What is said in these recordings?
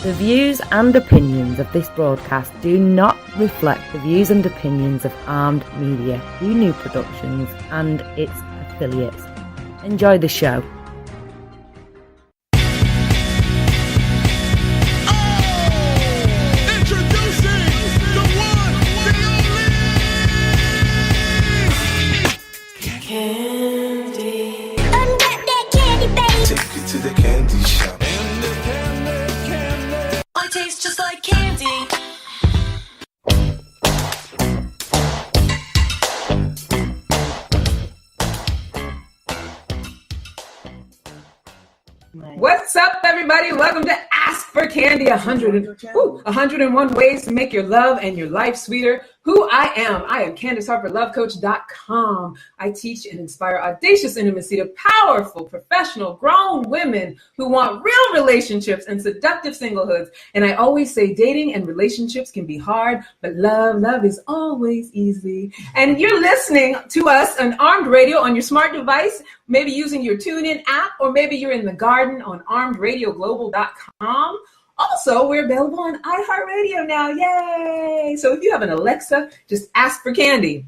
The views and opinions of this broadcast do not reflect the views and opinions of Armed Media, New Productions, and its affiliates. Enjoy the show. What's up, everybody? Welcome to Ask for Candy, 101 ways to make your love and your life sweeter. Who I am Candace Harper, lovecoach.com. I teach and inspire audacious intimacy to powerful, professional, grown women who want real relationships and seductive singlehoods. And I always say dating and relationships can be hard, but love is always easy. And you're listening to us on Armed Radio on your smart device, maybe using your TuneIn app, or maybe you're in the garden on armedradiogrobal.com. Also, we're available on iHeartRadio now. Yay! So if you have an Alexa, just ask for Candy.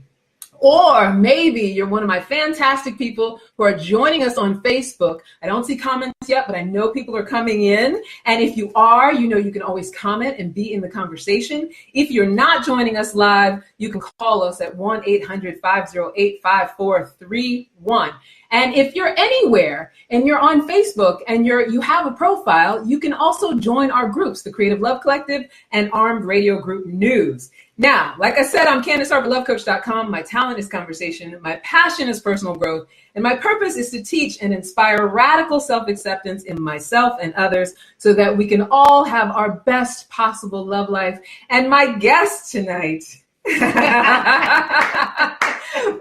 Or maybe you're one of my fantastic people who are joining us on Facebook. I don't see comments yet, but I know people are coming in. And if you are, you know you can always comment and be in the conversation. If you're not joining us live, you can call us at 1-800-508-5431. And if you're anywhere and you're on Facebook and you have a profile, you can also join our groups, the Creative Love Collective and Armed Radio Group News. Now, like I said, I'm Candace Harper, lovecoach.com. My talent is conversation. My passion is personal growth. And my purpose is to teach and inspire radical self-acceptance in myself and others so that we can all have our best possible love life. And my guest tonight,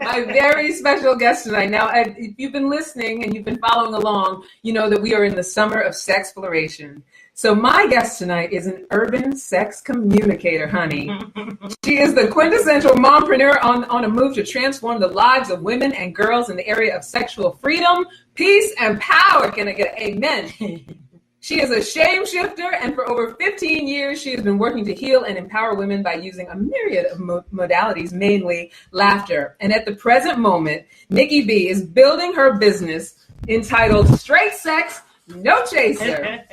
my very special guest tonight. Now, if you've been listening and you've been following along, you know that we are in the summer of sexploration. So my guest tonight is an urban sex communicator, honey. She is the quintessential mompreneur on a move to transform the lives of women and girls in the area of sexual freedom, peace, and power. Can I get an amen? She is a shame shifter, and for over 15 years, she has been working to heal and empower women by using a myriad of modalities, mainly laughter. And at the present moment, Nikki B is building her business entitled Straight Sex, No Chaser,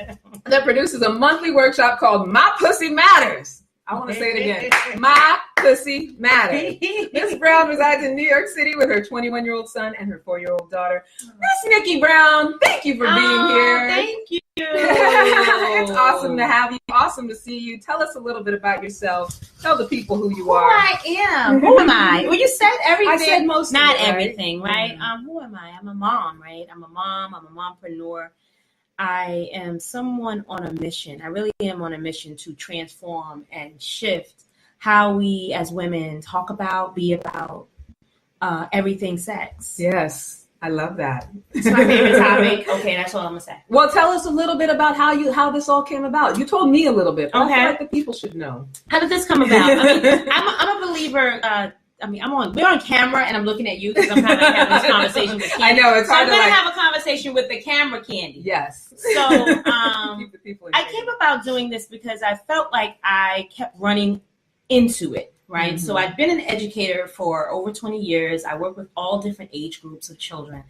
that produces a monthly workshop called My Pussy Matters. I want to say it again. My Pussy Matters. Miss Brown resides in New York City with her 21-year-old son and her 4-year-old daughter. Miss Nikki Brown, thank you for being here. Thank you. It's awesome to have you. Awesome to see you. Tell us a little bit about yourself. Tell the people who you are. Who I am. Who am I? Well, you said everything. I said most Not of it, everything, right? Mm-hmm. Who am I? I'm a mom, right? I'm a mom. I'm a mompreneur. I am someone on a mission. I really am on a mission to transform and shift how we as women talk about, be about everything sex. Yes, I love that. It's my favorite topic. Okay, that's all I'm gonna say. Well, tell us a little bit about how this all came about. You told me a little bit, but I feel like the people should know. How did this come about? I mean, I'm a believer. We're on camera, and I'm looking at you because I'm kind of having this conversation with Candy. I know, it's hard I'm going to have a conversation with the camera, Candy. Yes. So I came about doing this because I felt like I kept running into it, right? Mm-hmm. So I've been an educator for over 20 years. I work with all different age groups of children.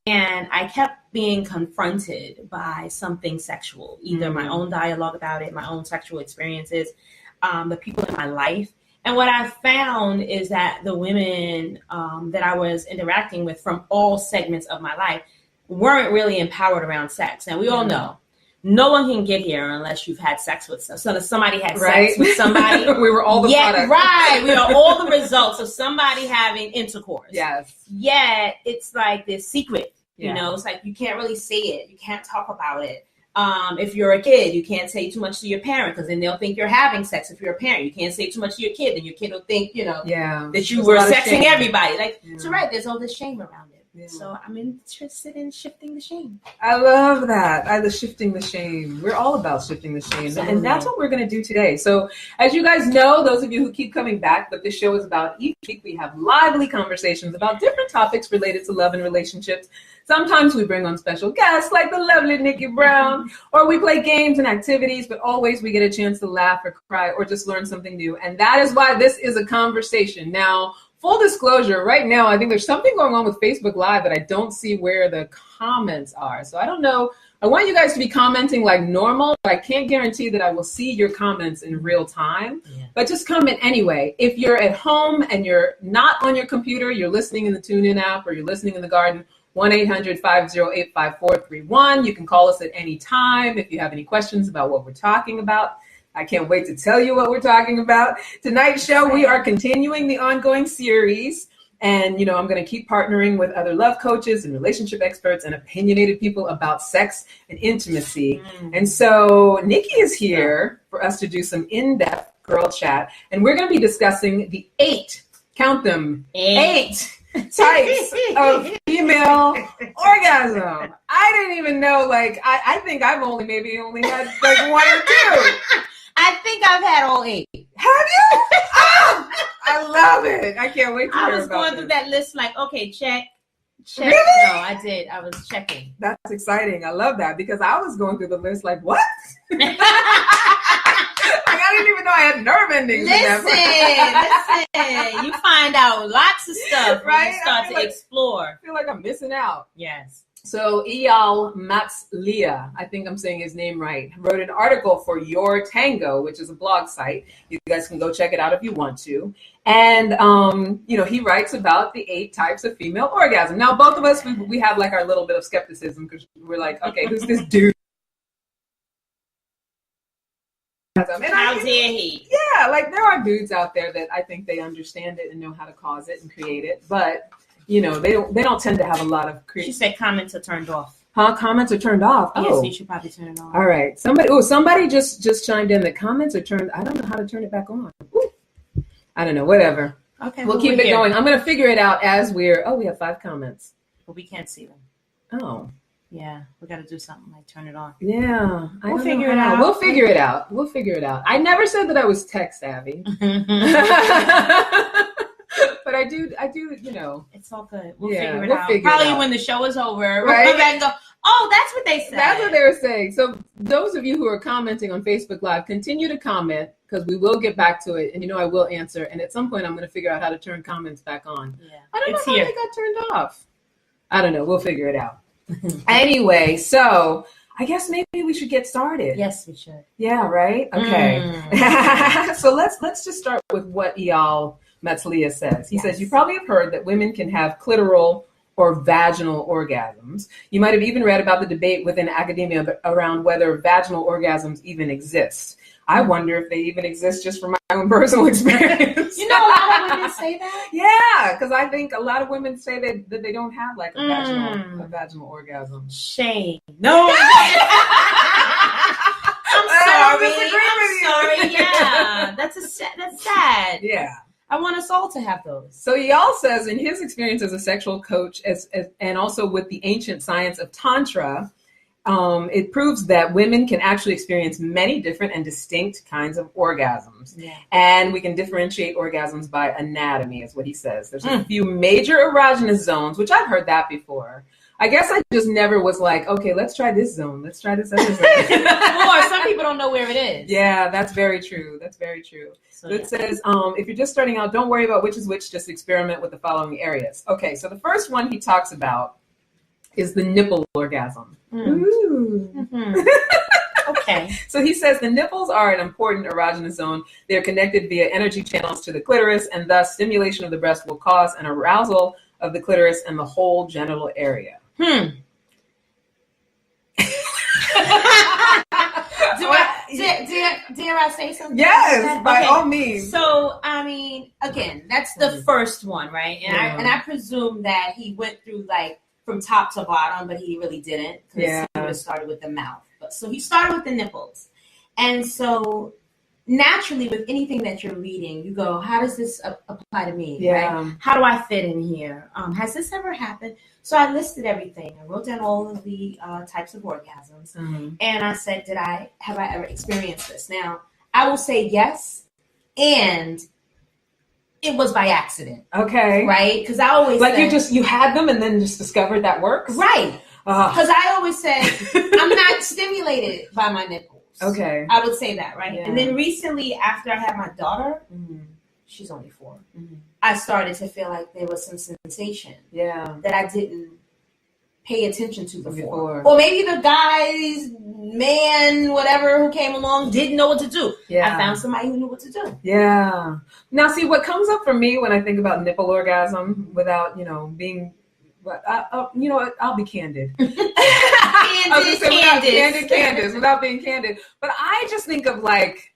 And I kept being confronted by something sexual, either my own dialogue about it, my own sexual experiences, the people in my life. And what I found is that the women that I was interacting with from all segments of my life weren't really empowered around sex. And we all know no one can get here unless you've had sex with somebody had sex with somebody. We were all the products. Right. We are all the results of somebody having intercourse. Yes. Yet it's like this secret, you know, it's like you can't really say it. You can't talk about it. If you're a kid, you can't say too much to your parent because then they'll think you're having sex. If you're a parent, you can't say too much to your kid, then your kid will think, that you were sexing everybody. So there's all this shame around it. Yeah. So I'm interested in shifting the shame. I love that. I love shifting the shame. We're all about shifting the shame. Absolutely. And that's what we're going to do today. So as you guys know, those of you who keep coming back, but this show is about each week we have lively conversations about different topics related to love and relationships. Sometimes we bring on special guests like the lovely Nikki Brown, or we play games and activities, but always we get a chance to laugh or cry or just learn something new. And that is why this is a conversation. Now, full disclosure, right now, I think there's something going on with Facebook Live that I don't see where the comments are. So I don't know. I want you guys to be commenting like normal, but I can't guarantee that I will see your comments in real time. Yeah. But just comment anyway. If you're at home and you're not on your computer, you're listening in the TuneIn app or you're listening in the garden, 1-800-508-5431. You can call us at any time if you have any questions about what we're talking about. I can't wait to tell you what we're talking about. Tonight's show, we are continuing the ongoing series. And, I'm going to keep partnering with other love coaches and relationship experts and opinionated people about sex and intimacy. And so Nikki is here for us to do some in-depth girl chat. And we're going to be discussing the 8, count them, 8 types of female orgasm. I didn't even know, I think I've only had like 1 or 2. I think I've had all 8. Have you? Oh, I love it. I can't wait to hear about it. I was going through that list okay, check. Really? No, I did. I was checking. That's exciting. I love that because I was going through the list like, what? I didn't even know I had nerve endings. Listen. You find out lots of stuff right? When you start to explore. I feel like I'm missing out. Yes. So Eyal Matzlia, I think I'm saying his name right, wrote an article for Your Tango, which is a blog site. You guys can go check it out if you want to. And, he writes about the 8 types of female orgasm. Now, both of us, we have like our little bit of skepticism because we're like, okay, who's this dude? How dare he? Yeah, like there are dudes out there that I think they understand it and know how to cause it and create it, but they don't tend to have a lot of She said comments are turned off. Huh? Comments are turned off. Yes, so you should probably turn it on. All right. Somebody just chimed in. The comments are turned. I don't know how to turn it back on. Ooh. I don't know. Whatever. Okay. We'll keep it going. I'm going to figure it out as we have 5 comments. But we can't see them. Oh. Yeah. We got to do something like turn it on. Yeah. We'll figure it out. We'll figure it out. I never said that I was tech savvy. But I do, It's all good. We'll figure it out. Probably when the show is over, right? We'll come back and go, oh, that's what they said. That's what they were saying. So those of you who are commenting on Facebook Live, continue to comment because we will get back to it. And I will answer. And at some point, I'm going to figure out how to turn comments back on. Yeah. I don't know how they got turned off. I don't know. We'll figure it out. Anyway, so I guess maybe we should get started. Yes, we should. Yeah, right? Okay. So let's just start with what Eyal Matzlia says. He says, you probably have heard that women can have clitoral or vaginal orgasms. You might have even read about the debate within academia around whether vaginal orgasms even exist. I wonder if they even exist just from my own personal experience. A lot of women say that? Yeah, because I think a lot of women say that they don't have like a vaginal orgasm. Shame. No. I'm sorry. Yeah, that's sad. Yeah. I want us all to have those. So Eyal says in his experience as a sexual coach and also with the ancient science of Tantra, it proves that women can actually experience many different and distinct kinds of orgasms. Yeah. And we can differentiate orgasms by anatomy, is what he says. There's a few major erogenous zones, which I've heard that before. I guess I just never was like, okay, let's try this zone. Let's try this other zone. Or some people don't know where it is. Yeah, that's very true. So it says, if you're just starting out, don't worry about which is which. Just experiment with the following areas. Okay, so the first one he talks about is the nipple orgasm. Ooh. Mm-hmm. Okay. So he says the nipples are an important erogenous zone. They're connected via energy channels to the clitoris, and thus stimulation of the breast will cause an arousal of the clitoris and the whole genital area. Dare I say something? Yes, by all means. So, again, that's the first one, right? And I presume that he went through from top to bottom, but he really didn't because he would have started with the mouth. So he started with the nipples. And so naturally with anything that you're reading, you go, how does this apply to me? Yeah. Right? How do I fit in here? Has this ever happened? So I listed everything. I wrote down all of the types of orgasms. Mm-hmm. And I said, have I ever experienced this? Now, I will say yes. And it was by accident. Okay. Right? Because I always like said, you had them and then just discovered that works? Right. Because I always said, I'm not stimulated by my nipples. Okay. I would say that, right? Yeah. And then recently, after I had my daughter, she's only 4, I started to feel like there was some sensation that I didn't pay attention to before. Or maybe the guy's man, whatever, who came along didn't know what to do. Yeah. I found somebody who knew what to do. Yeah. Now, see, what comes up for me when I think about nipple orgasm without, being... But I'll be candid. Candid, without being candid. But I just think of like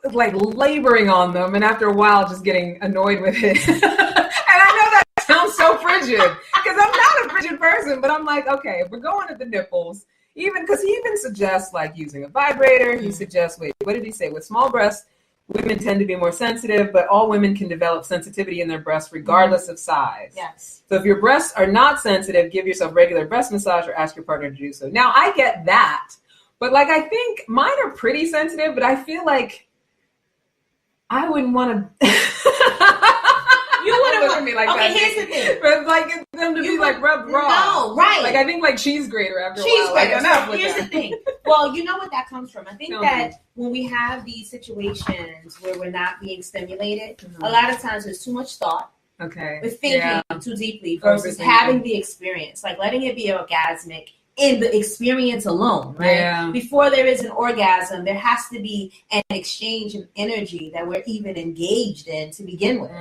laboring on them, and after a while, just getting annoyed with it. And I know that sounds so frigid because I'm not a frigid person, but I'm like, okay, if we're going at the nipples, because he even suggests like using a vibrator. He suggests, what did he say? With small breasts, women tend to be more sensitive, but all women can develop sensitivity in their breasts regardless of size. Yes. So if your breasts are not sensitive, give yourself regular breast massage or ask your partner to do so. Now, I get that, but I think mine are pretty sensitive, but I feel like I wouldn't want to... You wouldn't look at me like that. Okay, here's the thing. But them to be rubbed raw. No, right. I think cheese grater after a while. Cheese grater. Enough with here's that. the thing. Well, you know what that comes from. I think that when we have these situations where we're not being stimulated, a lot of times there's too much thought. Okay. We're thinking too deeply versus having the experience, letting it be orgasmic in the experience alone, right? Yeah. Before there is an orgasm, there has to be an exchange of energy that we're even engaged in to begin with.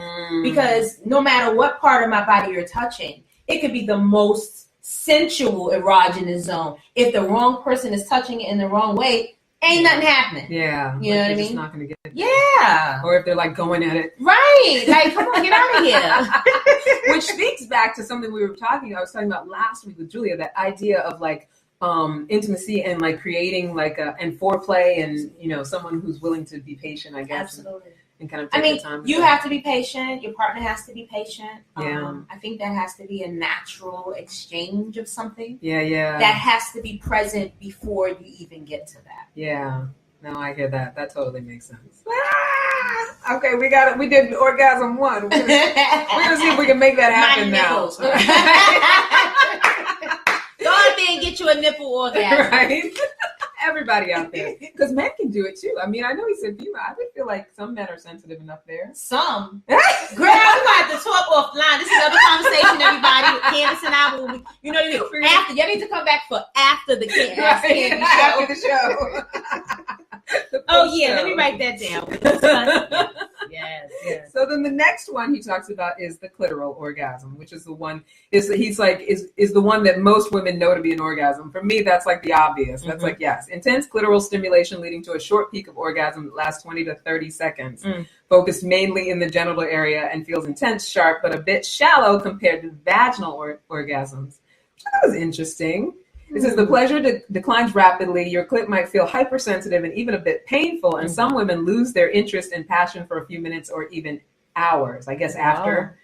Because no matter what part of my body you're touching, it could be the most sensual erogenous zone. If the wrong person is touching it in the wrong way, ain't nothing happening. Yeah. You know what I mean? Just not going to get it. Yeah. Or if they're going at it. Right. Come on, get out of here. Which speaks back to something I was talking about last week with Julia, that idea of intimacy and creating and foreplay and, someone who's willing to be patient, I guess. Absolutely. And kind of take the time. You have to be patient. Your partner has to be patient. Yeah. I think that has to be a natural exchange of something. Yeah. That has to be present before you even get to that. Yeah. No, I hear that. That totally makes sense. Okay, we got it. We did orgasm 1. We're gonna see if we can make that happen now. Go out there and get you a nipple orgasm. Right? Everybody out there. Because men can do it too. I mean, I know he said female. I would feel like some men are sensitive enough there. Some. Girl, we got to talk offline. This is another conversation, everybody. Candace and I will, after. You need to come back for after the Candy show. After the show. Let me write that down. Yes. So then the next one he talks about is the clitoral orgasm, which is the one is the one that most women know to be an orgasm. For me, that's the obvious. That's yes, intense clitoral stimulation leading to a short peak of orgasm that lasts 20 to 30 seconds, focused mainly in the genital area and feels intense, sharp, but a bit shallow compared to vaginal orgasms. Which I thought was interesting. It says the pleasure declines rapidly. Your clit might feel hypersensitive and even a bit painful, and some women lose their interest and passion for a few minutes or even hours. I guess after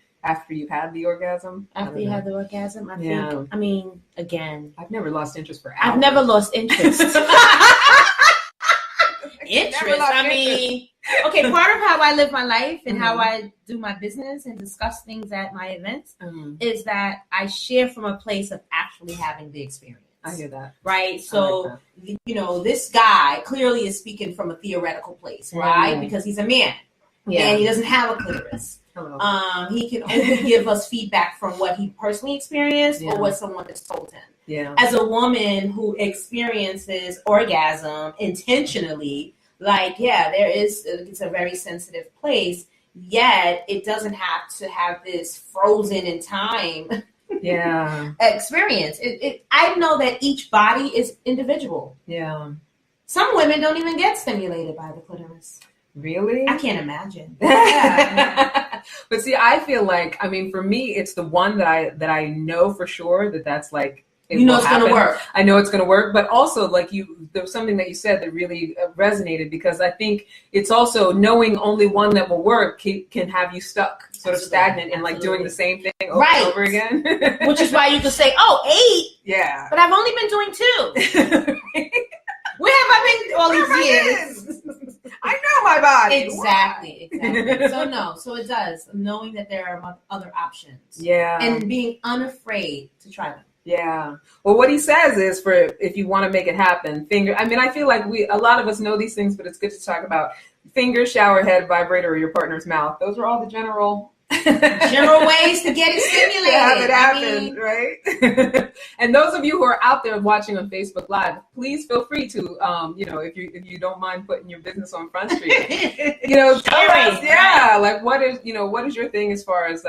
you've had the orgasm. After you had the orgasm, I think. I mean, again, I've never lost interest for hours. I've never lost interest. Okay, part of how I live my life and how I do my business and discuss things at my events is that I share from a place of actually having the experience. I hear that. Right? So, this guy clearly is speaking from a theoretical place, right? Because he's a man. Yeah. And he doesn't have a clitoris. He can only give us feedback from what he personally experienced or what someone has told him. Yeah. As a woman who experiences orgasm intentionally, it's a very sensitive place, yet it doesn't have to have this frozen in time experience. I know that each body is individual. Yeah. Some women don't even get stimulated by the clitoris. Really? I can't imagine. But see, I feel for me, it's the one that I know for sure that's you know it's going to work. I know it's going to work, but also like there was something that you said that really resonated, because I think it's also knowing only one that will work can have you stuck, sort of stagnant, and like doing the same thing over and over again. Which is why you could say, oh, 8. Yeah. But I've only been doing 2. Where have I been all these years? I know my body. Exactly. So it does. Knowing that there are other options. Yeah. And being unafraid to try them. Yeah. Well, what he says is, for if you want to make it happen, I feel like a lot of us know these things, but it's good to talk about finger, shower head, vibrator, or your partner's mouth. Those are all the general ways to get it stimulated. To have it happen, right? And those of you who are out there watching on Facebook Live, please feel free to, if you don't mind putting your business on Front Street, tell us, like what is your thing as far as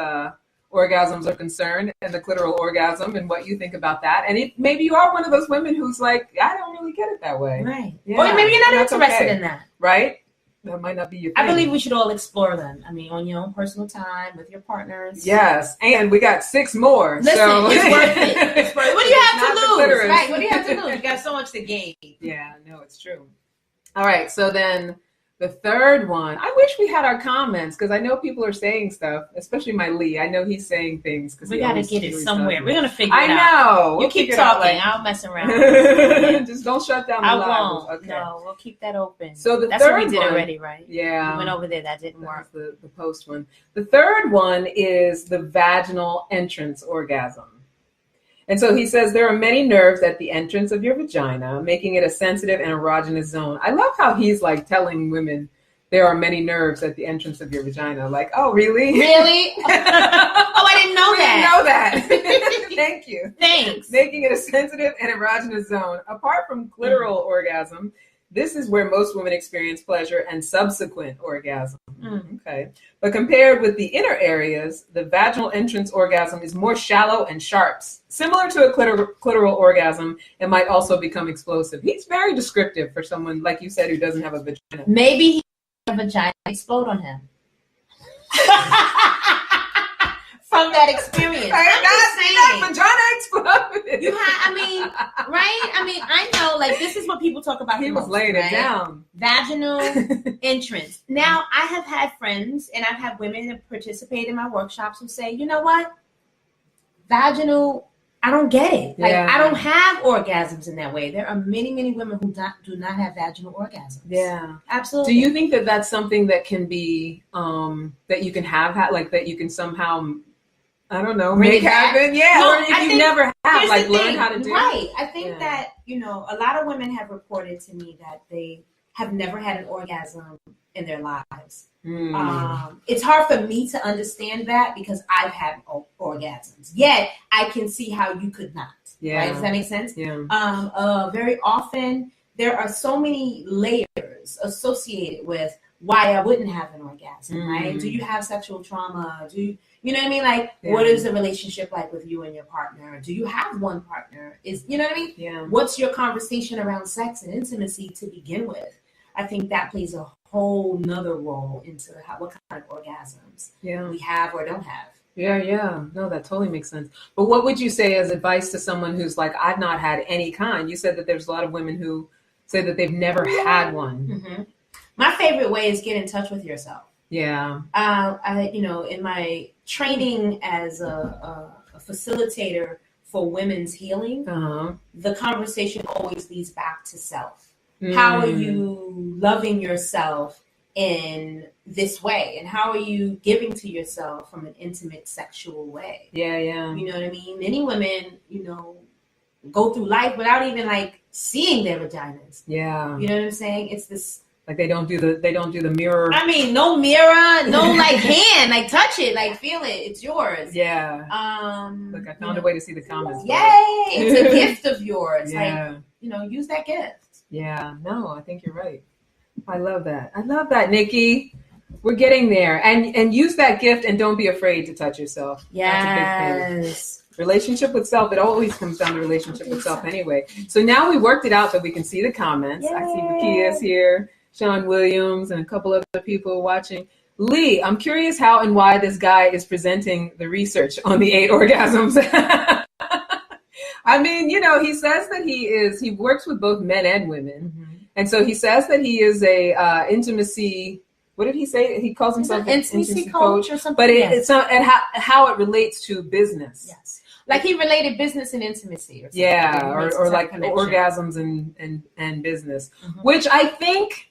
orgasms are concerned, and the clitoral orgasm, and what you think about that. And maybe you are one of those women who's like, I don't really get it that way, right? Yeah. Or maybe you're not interested in that, right? That might not be your thing. I believe we should all explore them. I mean, on your own personal time, with your partners. Yes, and we got 6 more. Listen, so. It's worth it. What do you have to lose? Right, what do you have to lose? You got so much to gain. Yeah, no, it's true. All right, so then the third one, I wish we had our comments, because I know people are saying stuff, especially my Lee. I know he's saying things. We got to get it somewhere. We're going to figure it out. I know. You keep talking. I'll mess around. Just don't shut down the live. I won't. Okay. No, we'll keep that open. So That's third what we did one, already, right? Yeah. We went over there. That didn't work. The post one. The third one is the vaginal entrance orgasm. And so he says there are many nerves at the entrance of your vagina, making it a sensitive and erogenous zone. I love how he's like telling women there are many nerves at the entrance of your vagina. Like, oh, really? Really? Oh, I didn't know that. Didn't know that. Thank you. Thanks. Making it a sensitive and erogenous zone. Apart from clitoral orgasm, this is where most women experience pleasure and subsequent orgasm. Okay. But compared with the inner areas, the vaginal entrance orgasm is more shallow and sharp. Similar to a clitoral orgasm, it might also become explosive. He's very descriptive for someone, like you said, who doesn't have a vagina. Maybe he has a vagina explode on him. From that experience. That vagina exploded. I know, like, this is what people talk about. He was laying it down. Vaginal entrance. Now, I have had friends, and I've had women that participate in my workshops who say, you know what? Vaginal, I don't get it. Like, I don't have orgasms in that way. There are many, many women who do not have vaginal orgasms. Yeah. Absolutely. Do you think that that's something that can be, that you can have, like, that you can somehow, I don't know, make happen? Yeah. No, or if you never have, like, learn how to do it. Right. I think that, a lot of women have reported to me that they have never had an orgasm in their lives. It's hard for me to understand that, because I've had orgasms. Yet I can see how you could not. Yeah. Right? Does that make sense? Yeah. Very often there are so many layers associated with why I wouldn't have an orgasm. Right? Do you have sexual trauma? You know what I mean? Like, what is the relationship like with you and your partner? Do you have one partner? You know what I mean? Yeah. What's your conversation around sex and intimacy to begin with? I think that plays a whole nother role into what kind of orgasms we have or don't have. Yeah. No, that totally makes sense. But what would you say as advice to someone who's like, I've not had any kind? You said that there's a lot of women who say that they've never had one. Mm-hmm. My favorite way is get in touch with yourself. Yeah. In my training as a facilitator for women's healing, the conversation always leads back to self. How are you loving yourself in this way? And how are you giving to yourself from an intimate sexual way? Yeah. You know what I mean? Many women, go through life without even like seeing their vaginas. Yeah. You know what I'm saying? It's this. Like they don't do the mirror. I mean, no mirror, no like hand, like touch it, like feel it. It's yours. Yeah. Look, I found a way to see the comments. Yay! It's a gift of yours. Yeah. Like, use that gift. Yeah. No, I think you're right. I love that, Nikki. We're getting there, and use that gift, and don't be afraid to touch yourself. Yes. That's a big thing. Relationship with self. It always comes down to relationship with self anyway. So now we worked it out that we can see the comments. Yay. I see Rakia's here. Sean Williams, and a couple other people watching. Lee, I'm curious how and why this guy is presenting the research on the 8 orgasms. I mean, he says that he works with both men and women. Mm-hmm. And so he says that he is a intimacy, what did he say? He calls himself an intimacy coach or something. But it's not, and how it relates to business. Yes. Like he related business and intimacy. Or something. Yeah, or like orgasms and business, which I think,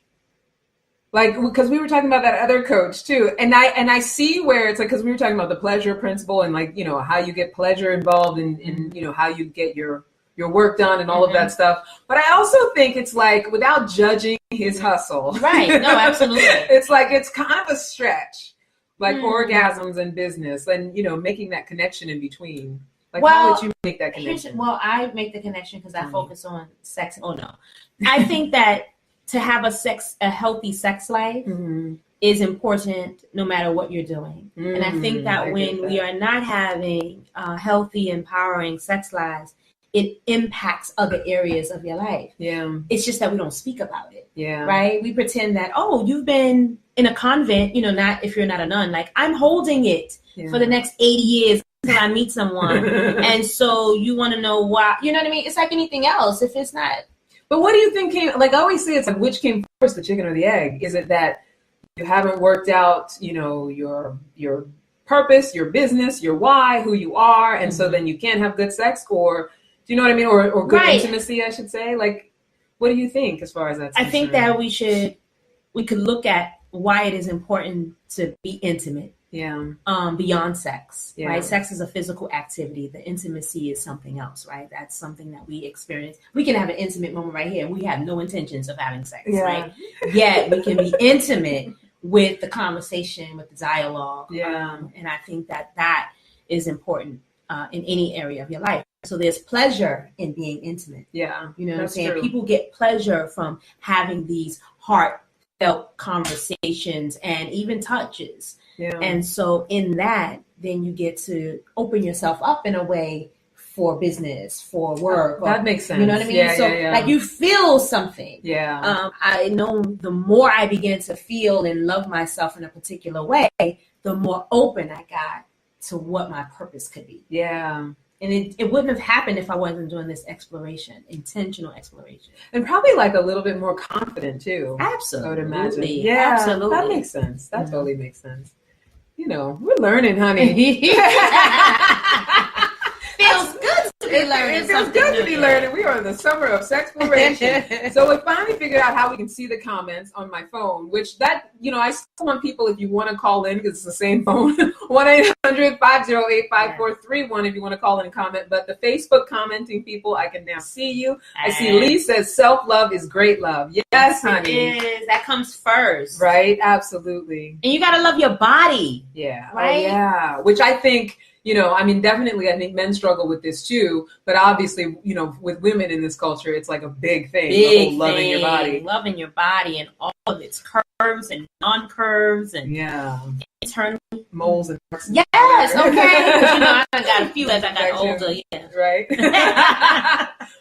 like, because we were talking about that other coach too, and I see where it's like, because we were talking about the pleasure principle and like, how you get pleasure involved in how you get your work done and all of that stuff. But I also think it's like, without judging his hustle. Right. No, absolutely. It's like, it's kind of a stretch, like orgasms and business and, making that connection in between. Like, how would you make that connection? I make the connection because I focus on sex. Oh, no. I think that to have a healthy sex life is important no matter what you're doing. And I think that when we are not having healthy, empowering sex lives, it impacts other areas of your life. Yeah. It's just that we don't speak about it. Yeah. Right? We pretend that, you've been in a convent, not if you're not a nun, like I'm holding it for the next 80 years until I meet someone. And so you want to know why, you know what I mean? It's like anything else. If it's not. But what do you think came, like I always say, it's like, which came first, the chicken or the egg? Is it that you haven't worked out, your purpose, your business, your why, who you are, and so then you can't have good sex, or do you know what I mean? Or good intimacy, I should say. Like, what do you think as far as that's concerned? I think that we could look at why it is important to be intimate. Yeah. Beyond sex, right? Sex is a physical activity. The intimacy is something else, right? That's something that we experience. We can have an intimate moment right here. We have no intentions of having sex, right? Yet we can be intimate with the conversation, with the dialogue. Yeah. And I think that is important in any area of your life. So there's pleasure in being intimate. Yeah. You know what I'm saying? True. People get pleasure from having these heartfelt conversations and even touches. Yeah. And so in that, then you get to open yourself up in a way for business, for work. That makes sense. You know what I mean? Yeah, so like you feel something. Yeah. I know the more I began to feel and love myself in a particular way, the more open I got to what my purpose could be. Yeah. And it wouldn't have happened if I wasn't doing this exploration, intentional exploration. And probably like a little bit more confident too. Absolutely. I would imagine. Yeah, absolutely. That makes sense. That totally makes sense. We're learning, honey. Feels good to be learning. It feels good to be learning. We are in the summer of sexploration. So we finally figured out how we can see the comments on my phone, which I still want people, if you want to call in, because it's the same phone, 1-800-508-5431 if you want to call in and comment. But the Facebook commenting people, I can now see you. I see Lee says self-love is great love. Yes, honey. It is. That comes first. Right? Absolutely. And you got to love your body. Yeah. Right? Oh, yeah. Which I think, definitely I think men struggle with this too. But obviously, with women in this culture, it's like a big thing. Loving your body. Loving your body and all of its curves and non-curves and internal moles and yes, okay. I got a few as I got older. Yeah. Right.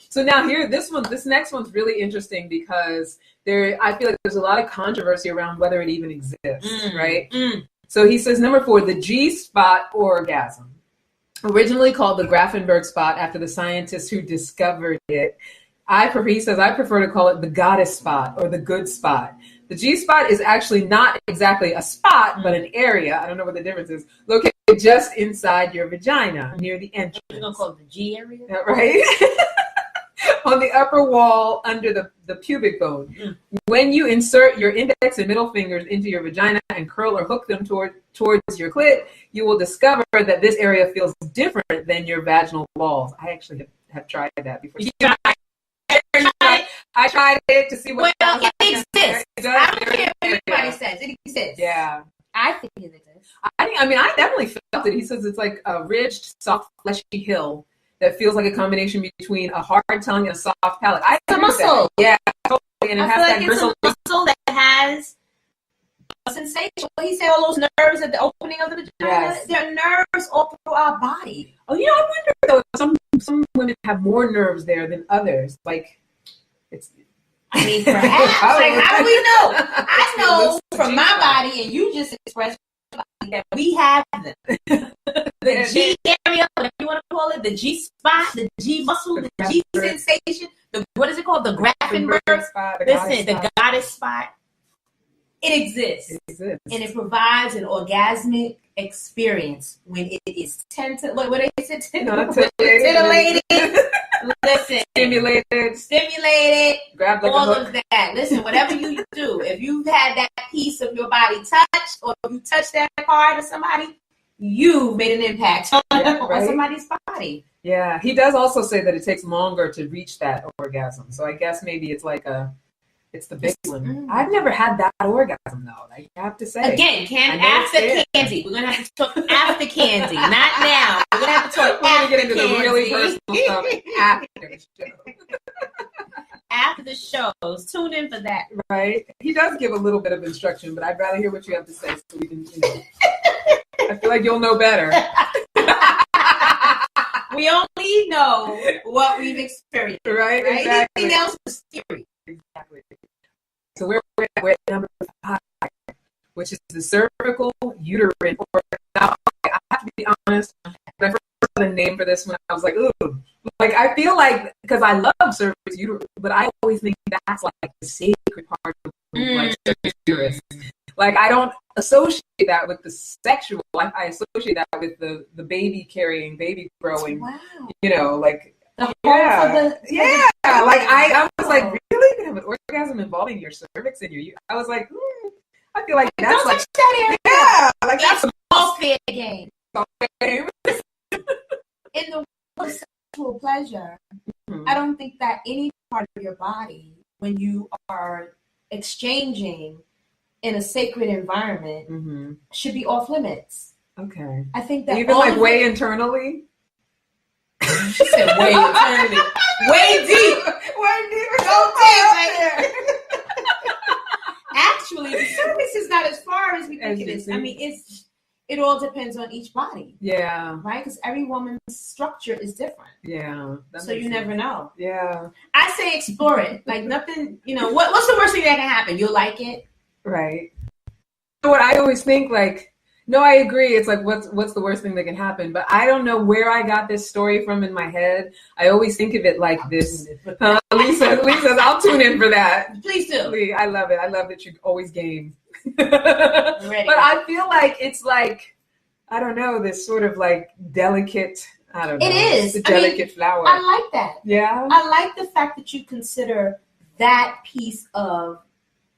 So now this next one's really interesting because I feel like there's a lot of controversy around whether it even exists, right? So he says, number 4, the G-spot orgasm, originally called the Grafenberg spot after the scientists who discovered it. He says, I prefer to call it the goddess spot or the good spot. The G-spot is actually not exactly a spot, but an area. I don't know what the difference is. Located just inside your vagina, near the entrance. You're going to call it the G area? Right? On the upper wall under the pubic bone. When you insert your index and middle fingers into your vagina and curl or hook them towards your clit, you will discover that this area feels different than your vaginal walls. I actually have tried that before. I tried it to see what. Well, it exists. I don't care what anybody says. It exists. Yeah. I think it exists. I definitely felt it. He says it's like a ridged, soft, fleshy hill that feels like a combination between a hard tongue and a soft palate. It's a muscle. Yeah, totally. And it has that bristle. It's a muscle that has a sensation. He said all those nerves at the opening of the vagina. Yes. There are nerves all through our body. Oh, I wonder though. Some women have more nerves there than others. Like, it's. Perhaps. How do we know? I know from my body, and you just expressed. that we have them. The G area, whatever you want to call it, the G spot, the G muscle, the G sensation, what is it called? The Grafenberg spot. Listen, the goddess spot. It exists. And it provides an orgasmic experience when it is titillated. Listen, stimulated, grab like all of that. Listen, whatever you do, if you've had that piece of your body touched, or if you touch that part of somebody, you made an impact on somebody's body. Yeah, he does also say that it takes longer to reach that orgasm. So I guess maybe it's like it's the big one. I've never had that orgasm though. I have to say. Again, after candy. We're gonna have to talk after candy, not now. We're gonna have to talk after get into candy. The really personal stuff after the show. After the shows, tune in for that. Right. He does give a little bit of instruction, but I'd rather hear what you have to say so we can. I feel like you'll know better. We only know what we've experienced. Right. Exactly. Anything else is theory. Exactly. So we're at number 5, which is the cervical uterine organ. Now, I have to be honest, when I first saw the name for this one, I was like, ooh. Like, I feel like, because I love cervix uterus, but I always think that's like the sacred part of like cervix uterus. Like, I don't associate that with the sexual. I associate that with the baby carrying, baby growing. Wow. You know, like, like I was like, really? You can have an orgasm involving your cervix and your. I was like, I feel like that's like that area. Yeah, like that's all fair game. In the world of sexual pleasure, I don't think that any part of your body, when you are exchanging in a sacred environment, should be off limits. Okay. I think that even like way internally. She said way internally. Way deep. Way deep. Go deep. Actually, the cervix is not as far as we think it is. I mean, it all depends on each body. Yeah. Right? Because every woman's structure is different. Yeah. So you never know. Yeah. I say explore it. Like nothing, what's the worst thing that can happen? You'll like it. Right. What I always think, like, no, I agree. It's like, what's the worst thing that can happen? But I don't know where I got this story from in my head. I always think of it like this. Lisa, I'll tune in for that. Please do. I love it. I love that you always game. But I feel like it's like, I don't know, this sort of like delicate, I don't know. It is. The delicate flower. I like that. Yeah. I like the fact that you consider that piece of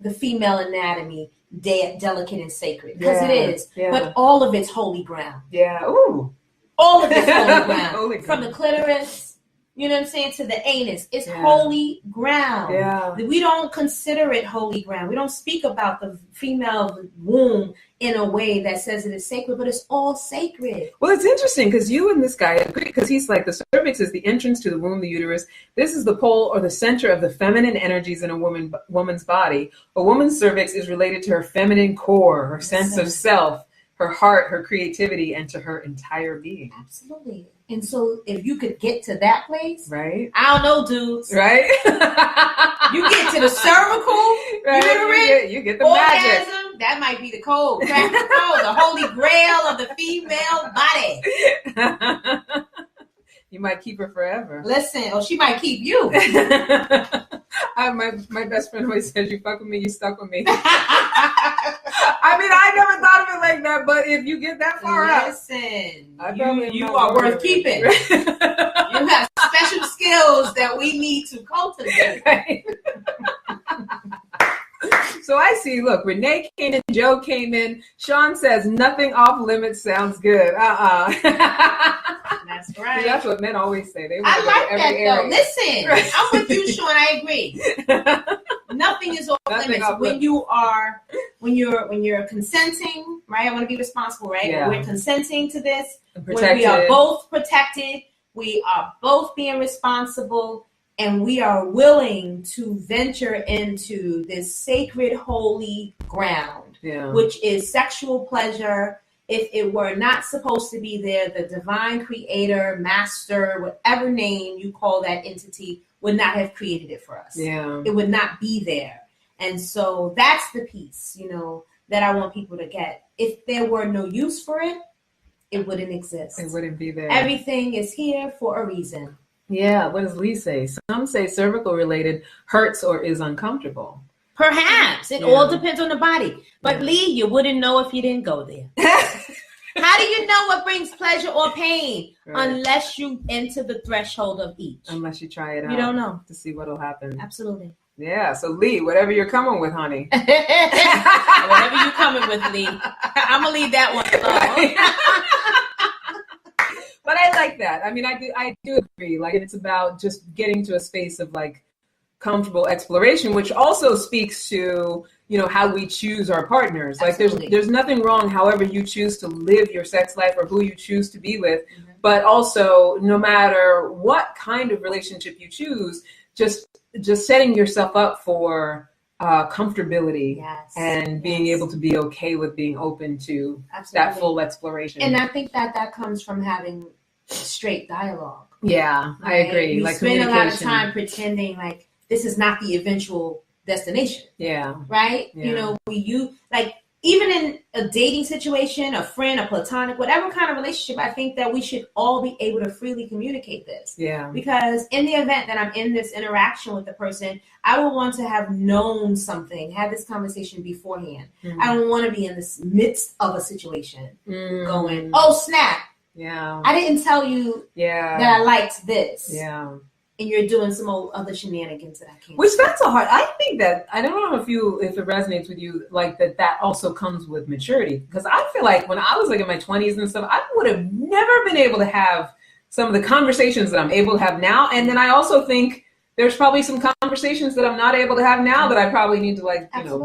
the female anatomy delicate and sacred, because it is, but all of it's holy ground. Yeah. Ooh. All of it's holy ground. From the clitoris, you know what I'm saying, to the anus. It's holy ground. Yeah. We don't consider it holy ground. We don't speak about the female womb in a way that says it is sacred, but it's all sacred. Well, it's interesting because you and this guy agree, because he's like, the cervix is the entrance to the womb, the uterus. This is the pole or the center of the feminine energies in a woman's body. A woman's cervix is related to her feminine core, her sense of self, her heart, her creativity, and to her entire being. Absolutely. And so if you could get to that place, right? I don't know, dudes. Right? You get to the cervical, right? You get the orgasm. magic. That might be the code. Crack the code. The holy grail of the female body. You might keep her forever. Listen, she might keep you. My best friend always says, "You fuck with me, you stuck with me." I mean, I never thought of it like that, but if you get that far listen, you are worth keeping. You have special skills that we need to cultivate. Right. So I see, look, Renee came in, Joe came in. Sean says, nothing off limits sounds good. That's right. See, that's what men always say. They I like that, area. though. Listen, right. I'm with you, Sean. I agree. Nothing is off limits when you're consenting, right? I want to be responsible, right? Yeah. We're consenting to this. When we are both protected, we are both being responsible, and we are willing to venture into this sacred, holy ground, which is sexual pleasure. If it were not supposed to be there, the divine creator, master, whatever name you call that entity, would not have created it for us. Yeah. It would not be there. And so that's the piece, that I want people to get. If there were no use for it, it wouldn't exist. It wouldn't be there. Everything is here for a reason. Yeah. What does Lee say? Some say cervical related hurts or is uncomfortable. Perhaps. It all depends on the body. But Lee, you wouldn't know if you didn't go there. How do you know what brings pleasure or pain? Right. Unless you enter the threshold of each. Unless you try it out. You don't know. To see what'll happen. Absolutely. Yeah. So Lee, whatever you're coming with, honey. Whatever you're coming with, Lee. I'm going to leave that one alone. But I like that. I mean, I do agree. Like, it's about just getting to a space of like comfortable exploration, which also speaks to, you know, how we choose our partners. Like, there's nothing wrong however you choose to live your sex life or who you choose to be with, but also no matter what kind of relationship you choose, just setting yourself up for comfortability and being able to be okay with being open to that full exploration. And I think that comes from having straight dialogue. Yeah, right? I agree. You like spend a lot of time pretending like this is not the eventual destination. Yeah. Right? Yeah. You know, you like even in a dating situation, a friend, a platonic, whatever kind of relationship, I think that we should all be able to freely communicate this. Yeah. Because in the event that I'm in this interaction with the person, I would want to have known something, had this conversation beforehand. Mm-hmm. I don't want to be in this midst of a situation going, oh, snap. Yeah. I didn't tell you that I liked this. Yeah. And you're doing some old other shenanigans that I can't. Which that's a hard. I think that I don't know if it resonates with you, like that also comes with maturity. Because I feel like when I was like in my 20s and stuff, I would have never been able to have some of the conversations that I'm able to have now. And then I also think there's probably some conversations that I'm not able to have now that I probably need to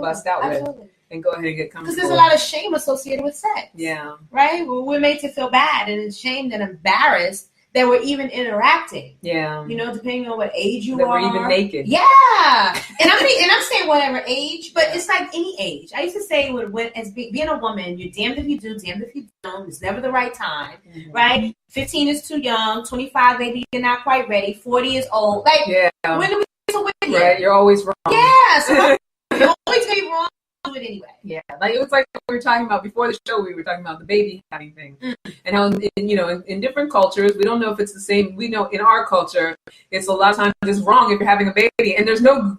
bust out with and go ahead and get comfortable. Because there's a lot of shame associated with sex. Yeah. Right? We're made to feel bad and ashamed and embarrassed that we're even interacting. Yeah. You know, depending on what age you that are. We're even naked. Yeah. And I'm saying whatever age, but it's like any age. I used to say as being a woman, you're damned if you do, damned if you don't. It's never the right time. Mm-hmm. Right? 15 is too young. 25, maybe you're not quite ready. 40 is old. Like, when do we get to win? Right. You're always wrong. Yeah. So you're always going to be wrong. It anyway. Yeah, like it was like we were talking about before the show. We were talking about the baby having thing, and how in different cultures, we don't know if it's the same. We know in our culture, it's a lot of times it's wrong if you're having a baby, and there's no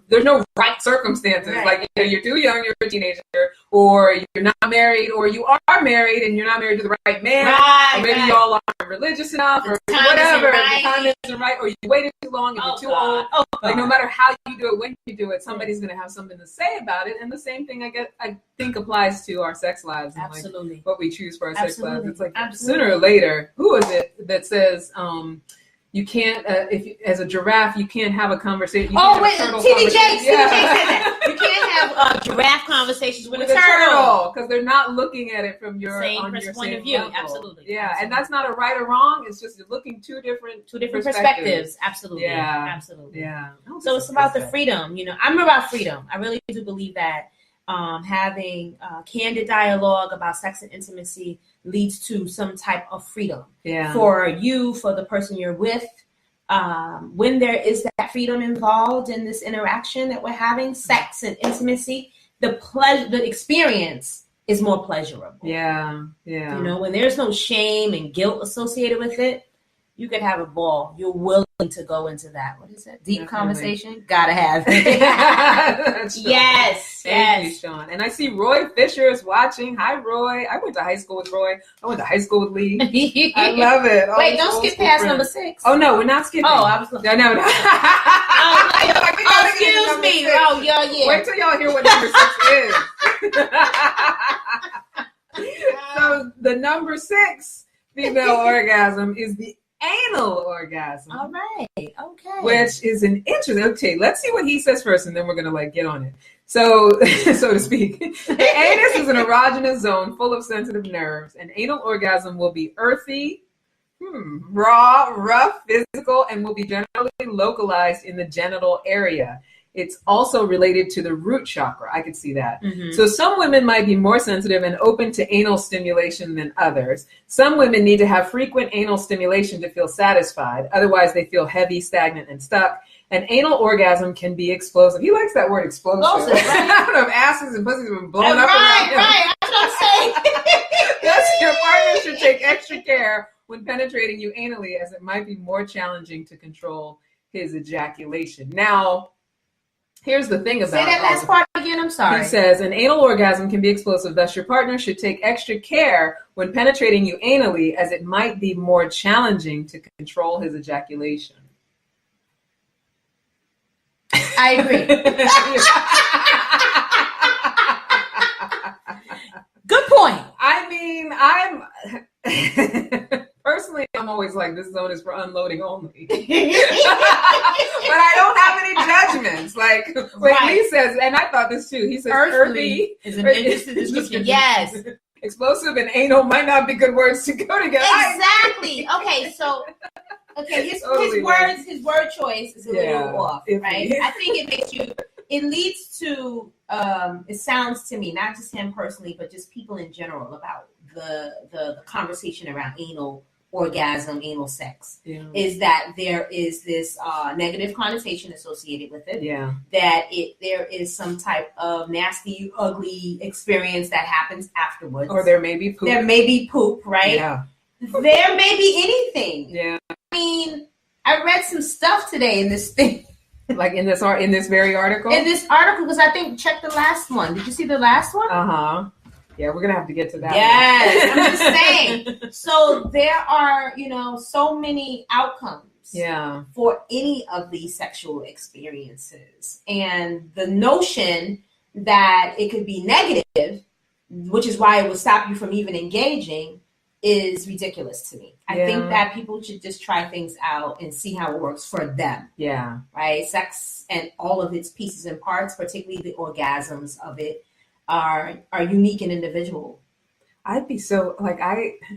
right circumstances. Right. Like you're too young, you're a teenager, or you're not married, or you are married and you're not married to the right man, or maybe y'all aren't religious enough, or whatever. The time isn't right, or you waited too long, and you're too old. Like no matter how you do it, when you do it, somebody's going to have something to say about it, and the same thing I think applies to our sex lives and like what we choose for our sex lives. It's like sooner or later, who is it that says you can't as a giraffe you can't have a conversation. TDJ said that you can't have giraffe conversations with a turtle because they're not looking at it from your same point of view. Level. Absolutely. Yeah, and that's not a right or wrong. It's just you're looking two different perspectives. Absolutely. Yeah. Absolutely. Yeah. So it's about the freedom. You know, I'm about freedom. I really do believe that. Having candid dialogue about sex and intimacy leads to some type of freedom for you, for the person you're with. When there is that freedom involved in this interaction that we're having, sex and intimacy, the experience is more pleasurable. Yeah, yeah. You know, when there's no shame and guilt associated with it, you could have a ball. You're willing to go into that. What is that? Deep conversation? Gotta have it. Yes. Thank you, Sean. And I see Roy Fisher is watching. Hi, Roy. I went to high school with Roy. I went to high school with Lee. I love it. Wait, don't skip past number 6. Oh, no, we're not skipping. Oh, I was looking. No. Excuse me. Oh, yeah. Wait till y'all hear what number 6 is. So the number 6 female orgasm is the anal orgasm. All right. Okay. Which is an interesting. Okay, let's see what he says first, and then we're gonna get on it. So to speak, the anus is an erogenous zone full of sensitive nerves. An anal orgasm will be earthy, raw, rough, physical, and will be generally localized in the genital area. It's also related to the root chakra. I could see that. Mm-hmm. So some women might be more sensitive and open to anal stimulation than others. Some women need to have frequent anal stimulation to feel satisfied. Otherwise, they feel heavy, stagnant, and stuck. An anal orgasm can be explosive. He likes that word explosive. Right? I don't know if asses and pussies have been blown up around him. Right. That's what I'm saying. Yes, your partner should take extra care when penetrating you anally, as it might be more challenging to control his ejaculation. Now, here's the thing about Say that last part again. I'm sorry. He says an anal orgasm can be explosive, thus your partner should take extra care when penetrating you anally, as it might be more challenging to control his ejaculation. I agree. Good point. I mean, personally, I'm always like, this zone is for unloading only. But I don't have any judgments. Like Lee says, and I thought this too. He says, earthy is an interesting description. Yes. Explosive and anal might not be good words to go together. Exactly. Okay, so his word choice is a little off, right? I think it leads to it sounds to me, not just him personally, but just people in general, about the conversation around anal orgasm, anal sex, is that there is this negative connotation associated with it. Yeah. That there is some type of nasty, ugly experience that happens afterwards. Or there may be poop. There may be poop, right? Yeah. There may be anything. Yeah. I mean, I read some stuff today in this thing. Like in this very article? In this article, because I think, check the last one. Did you see the last one? Uh-huh. Yeah, we're going to have to get to that. Yes, I'm just saying. So there are, so many outcomes for any of these sexual experiences. And the notion that it could be negative, which is why it would stop you from even engaging, is ridiculous to me. I think that people should just try things out and see how it works for them. Yeah. Right? Sex and all of its pieces and parts, particularly the orgasms of it, are unique and individual. I'd be so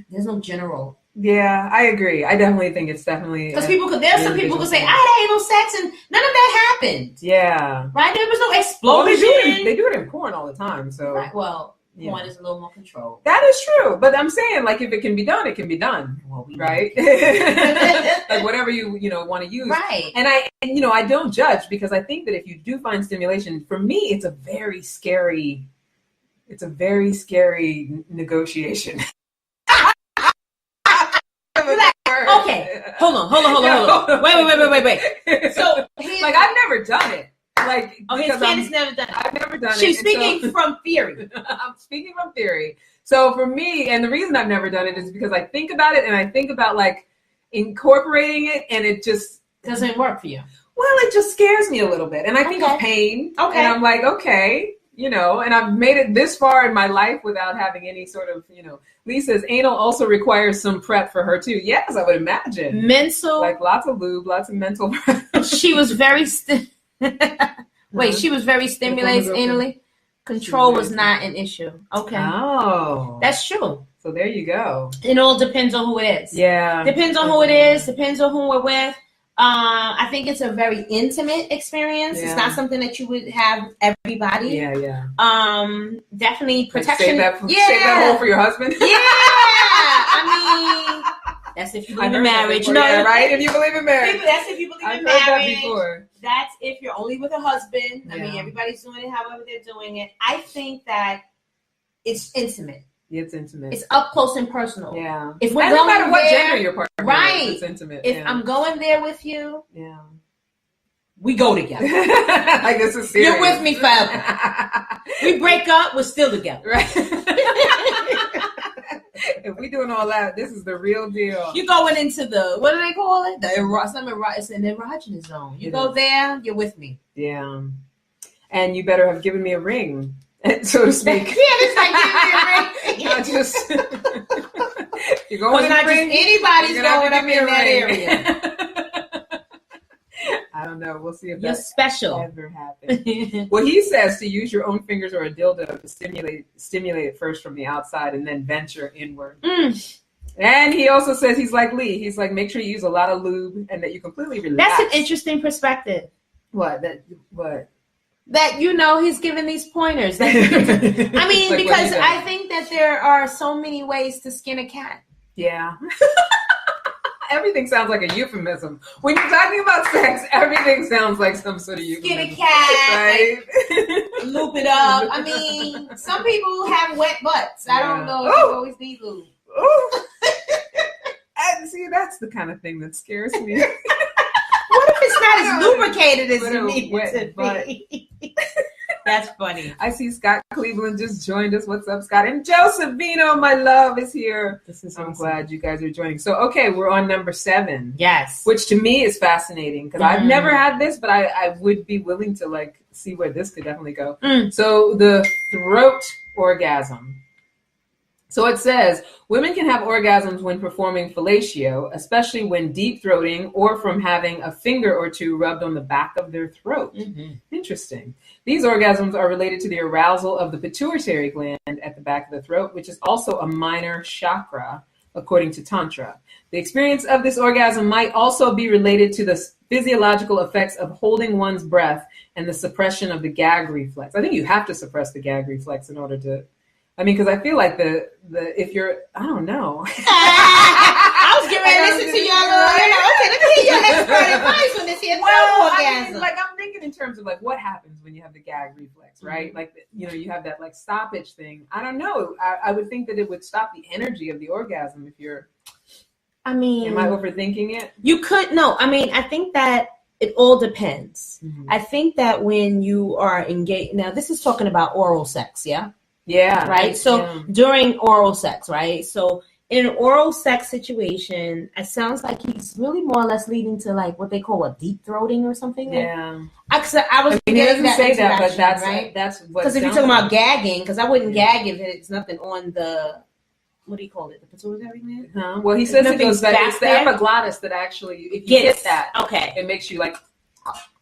there's no general. Yeah, I agree. I definitely think it's definitely because there's some people who say I had anal sex and none of that happened. Yeah, right. There was no explosion. Well, they do it in porn all the time. So well, porn is a little more controlled. That is true, but I'm saying if it can be done, it can be done. Well, right? Like whatever you want to use. Right. And I don't judge, because I think that if you do find stimulation, for me, it's a very scary negotiation. Okay, hold on. Wait. So, I've never done it. Candace never done it. I've never done it. She's speaking from theory. I'm speaking from theory. So for me, and the reason I've never done it is because I think about it, and I think about incorporating it, and it just doesn't work for you. Well, it just scares me a little bit, and I think of pain. Okay. And I'm like, okay. And I've made it this far in my life without having any sort of, Lee says anal also requires some prep for her too. Yes, I would imagine. Mental. Lots of lube, lots of mental prep. She was very, she was very stimulated anally. Control was not an issue. Okay. Oh. That's true. So there you go. It all depends on who it is. Yeah. Depends on who it is. Depends on who we're with. I think it's a very intimate experience. Yeah. It's not something that you would have everybody. Yeah. Definitely protection. Save that hole for your husband. Yeah. I mean, that's if you believe in marriage. Right? If you believe in marriage. That's if you believe in marriage. I've heard that before. That's if you're only with a husband. Yeah. I mean, everybody's doing it however they're doing it. I think that it's intimate. It's intimate. It's up close and personal. Yeah. If we're no matter what gender your partner right. is, it's intimate. If I'm going there with you, we go together. This is serious. You're with me forever. We break up, we're still together. Right. If we doing all that, this is the real deal. You're going into the, what do they call it? It's an erogenous zone. You go there, you're with me. Yeah. And you better have given me a ring, so to speak. Yeah, it's like giving me a ring. Not just you're going in not the ring. Just anybody's going up in that area. I don't know. We'll see if you're special ever happens. Well, he says to use your own fingers or a dildo to stimulate it first from the outside and then venture inward. And he also says he's like Lee. He's like, make sure you use a lot of lube and that you completely relax. That's an interesting perspective. What? That he's giving these pointers. I mean, because I think that there are so many ways to skin a cat. Yeah. Everything sounds like a euphemism. When you're talking about sex, everything sounds like some sort of euphemism. Skin a cat, right? Loop it up. I mean, some people have wet butts. I don't know if you always need lube. And see, that's the kind of thing that scares me. What if it's not as lubricated as you need it to be? That's funny. I see Scott Cleveland just joined us. What's up, Scott? And Joe Savino, my love, is here. I'm glad you guys are joining. So, okay, we're on number 7. Yes. Which to me is fascinating because I've never had this, but I would be willing to like see where this could definitely go. So the throat orgasm. So it says, women can have orgasms when performing fellatio, especially when deep throating or from having a finger or two rubbed on the back of their throat. Interesting. These orgasms are related to the arousal of the pituitary gland at the back of the throat, which is also a minor chakra, according to Tantra. The experience of this orgasm might also be related to the physiological effects of holding one's breath and the suppression of the gag reflex. I think you have to suppress the gag reflex in order to... I mean, because I feel like if you're, I don't know. I was getting ready to listen to y'all. Okay, let me hear your expert advice on this here. I mean, I'm thinking in terms of like what happens when you have the gag reflex, right? Like, you have that like stoppage thing. I don't know. I would think that it would stop the energy of the orgasm if you're. I mean, am I overthinking it? You could no. I mean, I think that it all depends. I think that when you are engaged, now this is talking about oral sex, yeah. Yeah. Right. So during oral sex, right? So in an oral sex situation, it sounds like he's really more or less leading to like what they call a deep throating or something. Yeah. I was. He doesn't say that, but that's right. That's what. Because if you're talking about gagging, because I wouldn't gag if it's nothing on the. What do you call it? The pituitary gland? Well, he says it goes back. It's the epiglottis that actually, if you get that, it makes you like.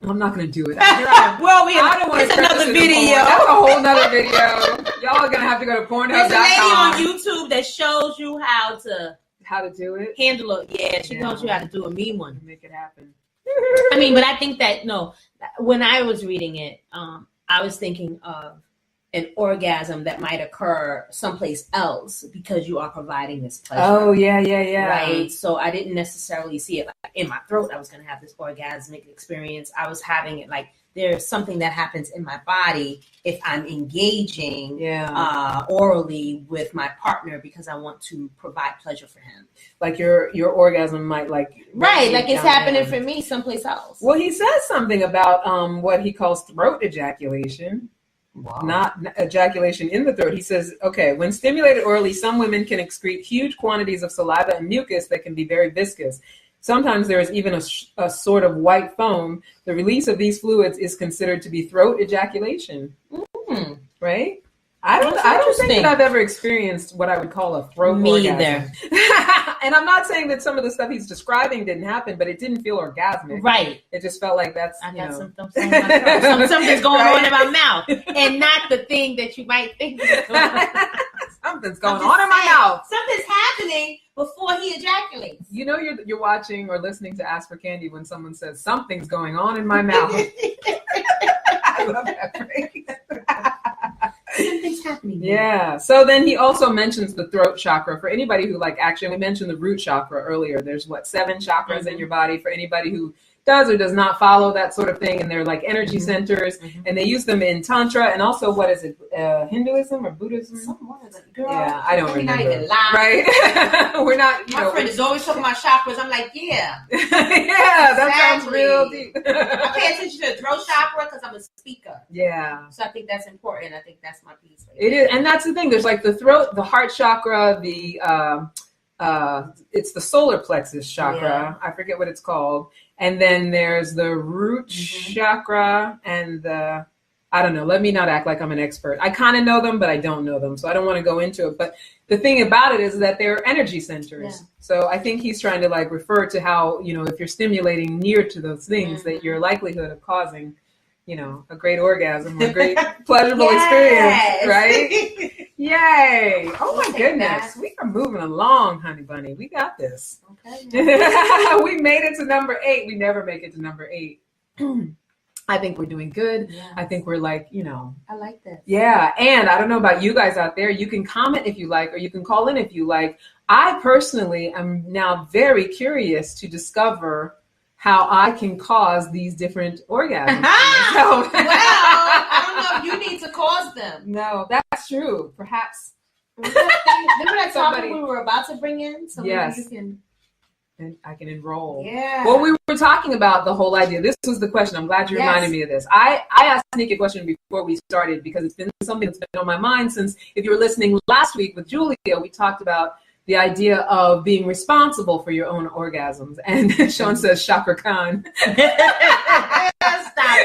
I'm not going to do it. Well, I don't want to another video. That's a whole nother video. Y'all are going to have to go to Pornhub.com. There's a lady on YouTube that shows you how to do it. Handle it. Yeah, she tells you how to do a mean one. Make it happen. I mean, but I think that when I was reading it, I was thinking of an orgasm that might occur someplace else because you are providing this pleasure. Oh, yeah. Right? So I didn't necessarily see it like in my throat. I was going to have this orgasmic experience. I was having it like there's something that happens in my body if I'm engaging orally with my partner because I want to provide pleasure for him. Like your orgasm might like... Right, like it's happening for me someplace else. Well, he says something about what he calls throat ejaculation. Wow. Not ejaculation in the throat. He says, okay, when stimulated orally, some women can excrete huge quantities of saliva and mucus that can be very viscous. Sometimes there is even a sort of white foam. The release of these fluids is considered to be throat ejaculation. Right? I don't think that I've ever experienced what I would call a throat orgasm. Me either. And I'm not saying that some of the stuff he's describing didn't happen, but it didn't feel orgasmic. Right. It just felt like that's, something's going on in my mouth and not the thing that you might think. Something's going on in my mouth. Something's happening before he ejaculates. You know you're watching or listening to Ask for Candy when someone says, something's going on in my mouth. I love that phrase. Something's happening. Yeah. So then he also mentions the throat chakra for anybody who we mentioned the root chakra earlier. There's 7 chakras in your body for anybody who does or does not follow that sort of thing. And they're like energy centers and they use them in Tantra and also what is it? Hinduism or Buddhism? Yeah, I don't remember. Not even lie. Right? We're not, My friend is always talking about chakras. I'm like, yeah. Yeah, that sounds real deep. I pay attention to the throat chakra because I'm a speaker. Yeah. So I think that's important. I think that's my piece. It is. And that's the thing. There's like the throat, the heart chakra, it's the solar plexus chakra. Yeah. I forget what it's called. And then there's the root chakra and I don't know. Let me not act like I'm an expert. I kind of know them, but I don't know them. So I don't want to go into it. But the thing about it is that they're energy centers. Yeah. So I think he's trying to like refer to how, if you're stimulating near to those things, that your likelihood of causing, a great orgasm, a great pleasurable experience, right? Yay. Oh my goodness. We are moving along, honey bunny. We got this. Okay. We made it to number 8. We never make it to number 8. I think we're doing good. Yes. I think we're like, I like this. Yeah. And I don't know about you guys out there. You can comment if you like, or you can call in if you like. I personally am now very curious to discover how I can cause these different orgasms. Well, I don't know if you need to cause them. No, that's true. Perhaps. Remember that topic we were about to bring in? So yes. maybe you can... And I can enroll. Yeah. Well, we were talking about the whole idea. This was the question. I'm glad you reminded me of this. I asked Nikki a question before we started because it's been something that's been on my mind since, if you were listening last week with Julia, we talked about the idea of being responsible for your own orgasms. And Sean says, Shaka Khan. Stop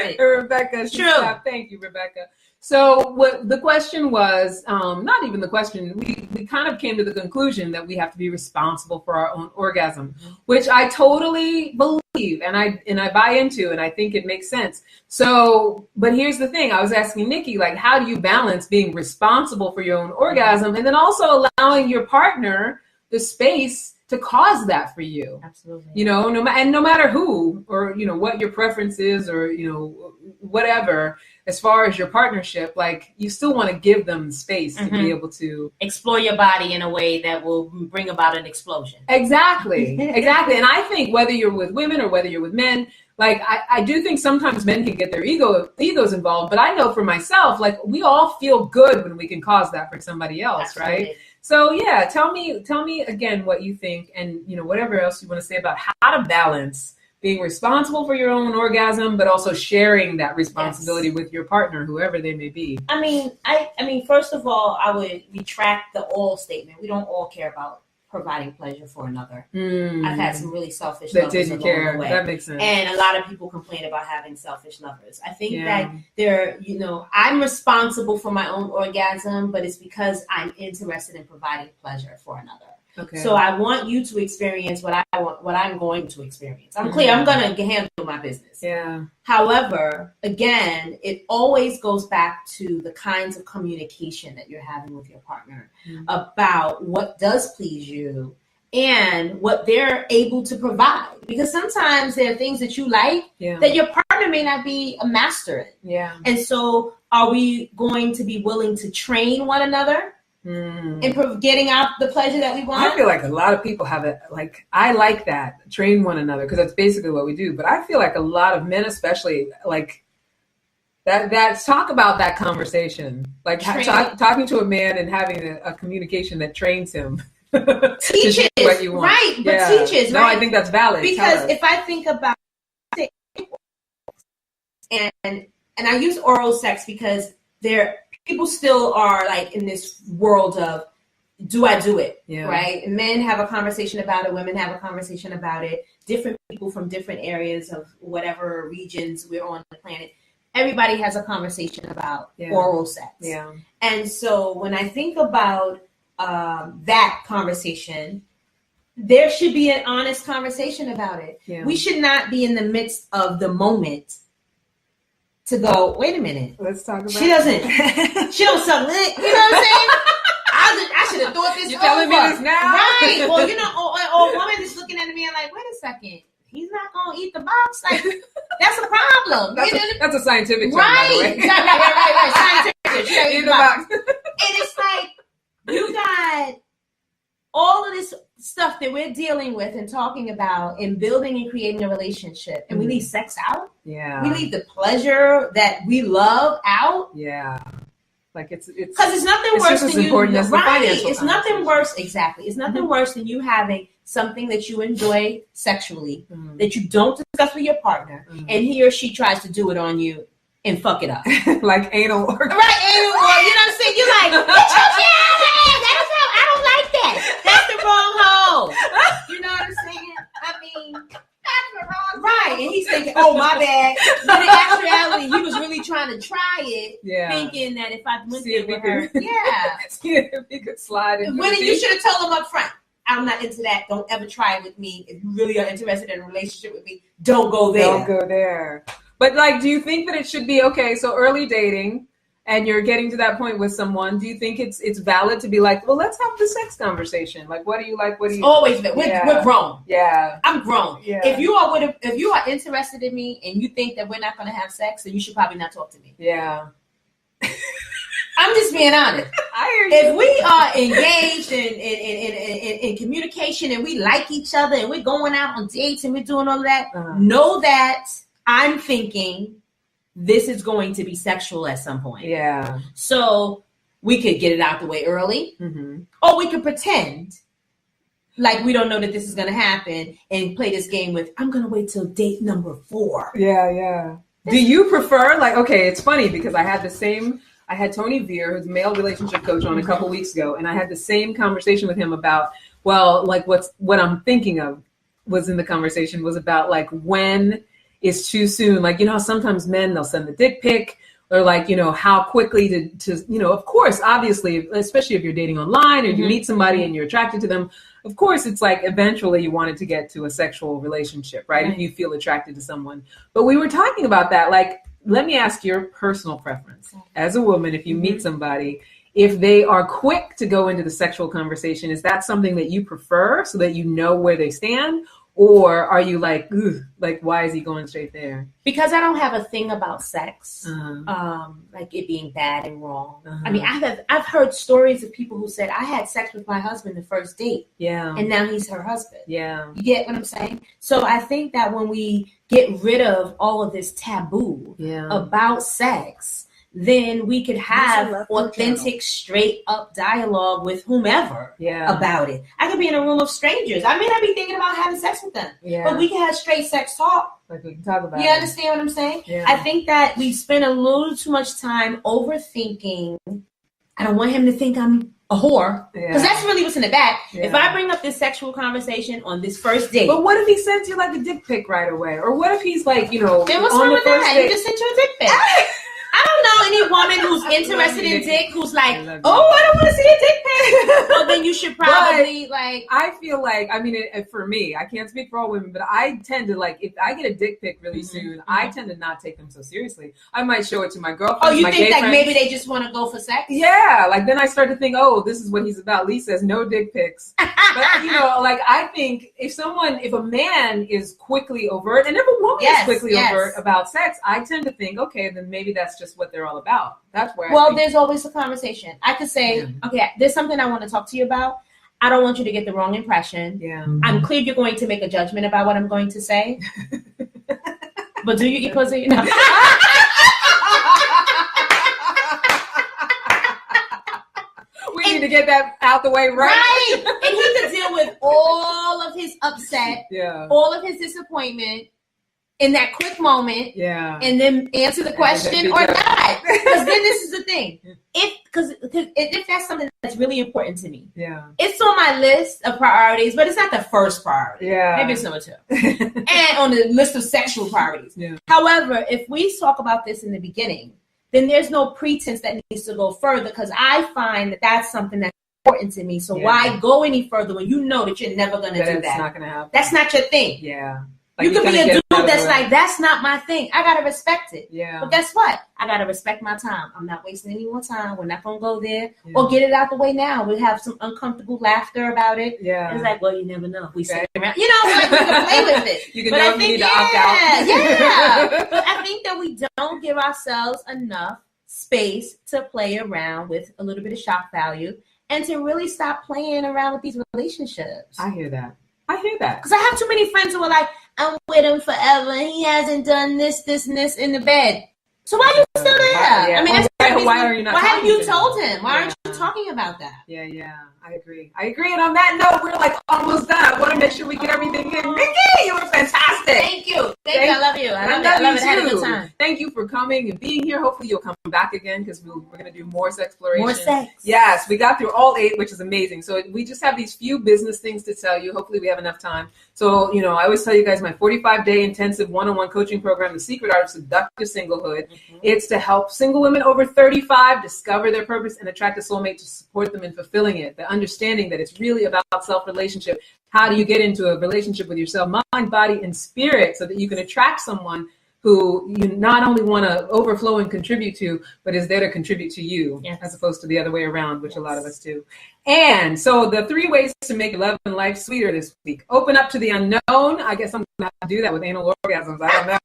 it. Rebecca. True. Stopped. Thank you, Rebecca. So what the question was, not even the question, we kind of came to the conclusion that we have to be responsible for our own orgasm, which I totally believe and I buy into, and I think it makes sense. So, but here's the thing. I was asking Nikki, like, how do you balance being responsible for your own orgasm and then also allowing your partner the space to cause that for you? Absolutely. You know, no matter who, or, you know, what your preference is, or, you know, whatever, as far as your partnership, like, you still want to give them space to be able to explore your body in a way that will bring about an explosion. Exactly. And I think whether you're with women or whether you're with men, like, I do think sometimes men can get their egos involved, but I know for myself, like, we all feel good when we can cause that for somebody else. Absolutely. Right? So yeah, tell me again what you think, and, you know, whatever else you want to say about how to balance being responsible for your own orgasm, but also sharing that responsibility with your partner, whoever they may be. I mean, first of all, I would retract the all statement. We don't all care about providing pleasure for another. I've had some really selfish that lovers didn't care. The way. That makes sense. And a lot of people complain about having selfish lovers. I think that you know, I'm responsible for my own orgasm, but it's because I'm interested in providing pleasure for another. Okay. So I want you to experience what I want, what I'm going to experience. I'm clear. I'm going to handle my business. Yeah. However, again, it always goes back to the kinds of communication that you're having with your partner about what does please you and what they're able to provide. Because sometimes there are things that you like that your partner may not be a master in. Yeah. And so are we going to be willing to train one another? And getting out the pleasure that we want. I feel like a lot of people have it. Like, I like that, train one another, because that's basically what we do. But I feel like a lot of men, especially, like that's talk about that conversation, like talking to a man and having a communication that trains him. Teaches what you want. Right, but teaches. No, right? I think that's valid. Because if I think about it, and I use oral sex because people still are like in this world of, do I do it? Yeah. Right? Men have a conversation about it. Women have a conversation about it. Different people from different areas of whatever regions we're on the planet. Everybody has a conversation about oral sex. Yeah. And so when I think about that conversation, there should be an honest conversation about it. Yeah. We should not be in the midst of the moment to go, wait a minute. Let's talk about she don't suck lit. You know what I'm saying? I should have thought this You're over. telling me this now? Right. Well, you know, or a woman is looking at me and like, wait a second. He's not going to eat the box? Like, that's a problem. That's a scientific term, right. by the way. Right. Scientific. Eat the box. And it's like, you got all of this stuff that we're dealing with and talking about and building and creating a relationship, and we leave sex out. Yeah, we leave the pleasure that we love out. Yeah, like it's because it's nothing worse than you. Right, it's nothing worse. Exactly, it's nothing worse than you having something that you enjoy sexually that you don't discuss with your partner, and he or she tries to do it on you and fuck it up, like anal work. Right, anal work. You know what I'm saying? You're like, get your shit out of here. I don't like that. That's the wrong hole. You know what I'm saying? I mean, that's the wrong right. And he's thinking, oh, my bad. But in actuality, he was really trying to try it, thinking that if I went there with her, see if he could slide in. When you should have told him up front, I'm not into that. Don't ever try it with me. If you really are interested in a relationship with me, don't go there. Don't go there. But, like, do you think that it should be, okay, so early dating, and you're getting to that point with someone, do you think it's valid to be like, well, let's have the sex conversation? Like, what do you like? What do you... Always. We're grown. Yeah. I'm grown. Yeah. If you are interested in me and you think that we're not going to have sex, then you should probably not talk to me. Yeah. I'm just being honest. I hear if we are engaged in communication and we like each other and we're going out on dates and we're doing all that, know that I'm thinking this is going to be sexual at some point. Yeah. So we could get it out the way early, or we could pretend like we don't know that this is going to happen and play this game with, I'm going to wait till date number 4. Yeah. Do you prefer, like, okay, it's funny because I had Tony Veer, who's a male relationship coach, on a couple weeks ago, and I had the same conversation with him about, well, like what I'm thinking of was in the conversation was about like when is too soon. Like, you know, sometimes men, they'll send the dick pic, or like, you know, how quickly to you know, of course, obviously, especially if you're dating online or you meet somebody and you're attracted to them, of course, it's like eventually you want it to get to a sexual relationship, right? If you feel attracted to someone. But we were talking about that. Like, let me ask your personal preference as a woman. If you meet somebody, if they are quick to go into the sexual conversation, is that something that you prefer so that you know where they stand? Or are you like, like, why is he going straight there? Because I don't have a thing about sex, like it being bad and wrong. I mean, I've heard stories of people who said, I had sex with my husband the first date. Yeah. And now he's her husband. Yeah. You get what I'm saying? So I think that when we get rid of all of this taboo about sex, then we could have authentic, straight up dialogue with whomever about it. I could be in a room of strangers. I may not be thinking about having sex with them, but we can have straight sex talk. Like we can talk about You understand what I'm saying? Yeah. I think that we spend a little too much time overthinking. I don't want him to think I'm a whore, because that's really what's in the back. If I bring up this sexual conversation on this first date, but what if he sends you like a dick pic right away? Or what if he's like, you know, then what's wrong with that? He just sent you a dick pic. I don't know any woman who's interested in dick who's like, oh, I don't want to see a dick pic. Well, then you should probably like. I feel like, I mean, for me, I can't speak for all women, but I tend to like, if I get a dick pic really soon, I tend to not take them so seriously. I might show it to my girlfriend. Oh, you my think gay like friends. Maybe they just want to go for sex? Yeah, like then I start to think, oh, this is what he's about. Lee says no dick pics. But you know, like I think if a man is quickly overt, and if a woman is quickly overt about sex, I tend to think, okay, then maybe that's just what they're all about. That's where. Well, there's always a conversation. I could say, okay, there's something I want to talk to you about. I don't want you to get the wrong impression. Yeah. I'm clear you're going to make a judgment about what I'm going to say. But do you eat pussy? No. We need to get that out the way right. And he could deal with all of his upset, all of his disappointment in that quick moment, and then answer the question or not. Because then this is the thing. If that's something that's really important to me, it's on my list of priorities, but it's not the first priority. Maybe it's number 2. And on the list of sexual priorities. However, if we talk about this in the beginning, then there's no pretense that needs to go further, because I find that that's something that's important to me. So why go any further when you know that you're never going to do that? That's not going to happen. That's not your thing. Yeah. Like you can be a dude that's like, that's not my thing. I got to respect it. Yeah. But guess what? I got to respect my time. I'm not wasting any more time. We're not going to go there. Or get it out the way now. We have some uncomfortable laughter about it. Yeah. And it's like, well, you never know. We sit around. You know, like we can play with it. You can know if you need to opt out. Yeah. But I think that we don't give ourselves enough space to play around with a little bit of shock value and to really stop playing around with these relationships. I hear that. Because I have too many friends who are like, I'm with him forever. He hasn't done this, and this in the bed. So why are you still there? I mean, why are you not? Why haven't you told him? Why aren't you talking about that? Yeah. I agree. And on that note, we're like almost done. I want to make sure we get everything in. Nikki, you were fantastic. Thank you. I love you. I love it. I had a good time. Thank you for coming and being here. Hopefully you'll come back again, because we're going to do more sexploration. More sex. Yes, we got through all 8, which is amazing. So we just have these few business things to tell you. Hopefully we have enough time. So, you know, I always tell you guys my 45-day intensive one-on-one coaching program, The Secret Art of Seductive Singlehood. It's to help single women over 35 discover their purpose and attract a soulmate to support them in fulfilling it. The understanding that it's really about self-relationship. How do you get into a relationship with yourself, mind, body, and spirit, so that you can attract someone who you not only want to overflow and contribute to, but is there to contribute to you, as opposed to the other way around, which a lot of us do. And so the 3 ways to make your love and life sweeter this week. Open up to the unknown. I guess I'm going to have to do that with anal orgasms. I don't know.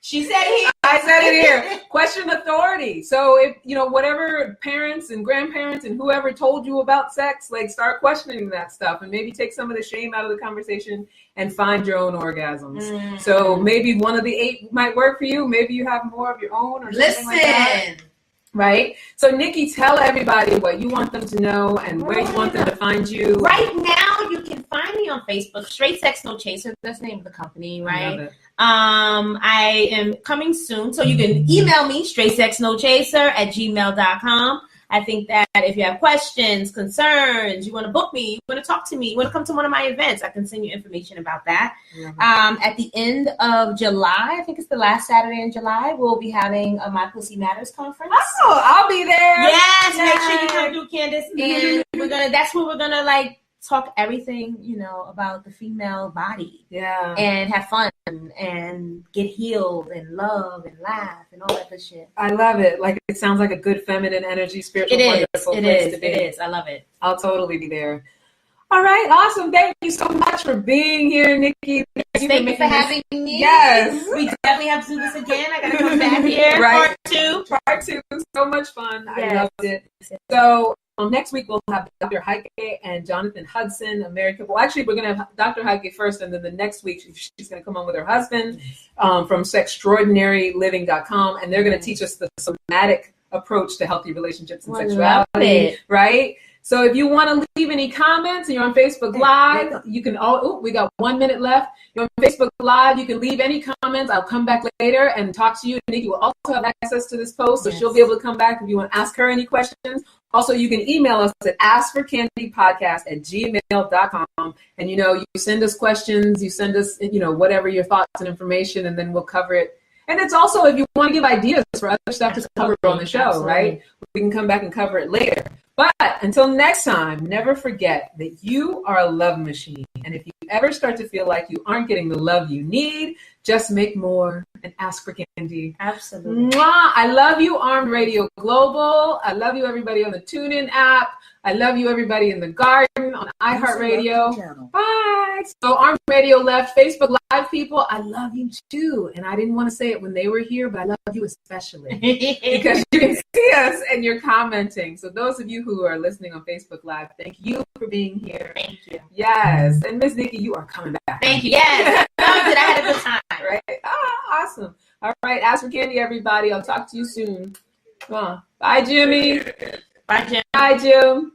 She said it here. I said it here. Question authority. So if, whatever parents and grandparents and whoever told you about sex, like start questioning that stuff and maybe take some of the shame out of the conversation and find your own orgasms. So maybe one of the 8 might work for you. Maybe you have more of your own or something like that. Right? So Nikki, tell everybody what you want them to know and where you want them to find you. Right now, you can find me on Facebook, Straight Sex No Chaser. That's the name of the company, right? I am coming soon. So you can email me, straightsexnochaser@gmail.com. I think that if you have questions, concerns, you want to book me, you want to talk to me, you want to come to one of my events, I can send you information about that. At the end of July, I think it's the last Saturday in July, we'll be having a My Pussy Matters conference. Oh, I'll be there. Yes, make sure you come through, Candace. And that's where we're gonna like talk everything, about the female body. Yeah. And have fun and get healed and love and laugh and all that good shit. I love it. Like, it sounds like a good feminine energy, spiritual, wonderful place to be. It is. I love it. I'll totally be there. All right. Awesome. Thank you so much for being here, Nikki. Thank you for having me. Yes. We definitely have to do this again. I got to come back here. Right. Part two. So much fun. Yes. I loved it. So next week we'll have Dr. Heike and Jonathan Hudson, American. Well, actually, we're going to have Dr. Heike first, and then the next week she's going to come on with her husband from sextraordinaryliving.com, and they're going to teach us the somatic approach to healthy relationships and sexuality. Right? So if you want to leave any comments and you're on Facebook Live, you can we got 1 minute left. You're on Facebook Live. You can leave any comments. I'll come back later and talk to you. Nikki will also have access to this post, so she'll be able to come back if you want to ask her any questions. Also, you can email us at askforcandypodcast@gmail.com. And, you send us questions, you send us, whatever your thoughts and information, and then we'll cover it. And it's also, if you want to give ideas for other stuff to cover on the show, right? We can come back and cover it later. But until next time, never forget that you are a love machine. And if you ever start to feel like you aren't getting the love you need, just make more and ask for Candy. Absolutely. Mwah! I love you, Armed Radio Global. I love you, everybody on the TuneIn app. I love you, everybody in the garden, on iHeartRadio. Bye. So Armed Radio left. Facebook Live people, I love you too. And I didn't want to say it when they were here, but I love you especially because you can see us and you're commenting. So those of you who are listening on Facebook Live, thank you for being here. Thank you. Yes. And Miss Nikki, you are coming back. Thank you. Yes. Loved it. I had a good time. Right. Awesome. All right. Ask for Candy, everybody. I'll talk to you soon. Come on. Bye, Jimmy. Bye, Jim. Bye, Jim.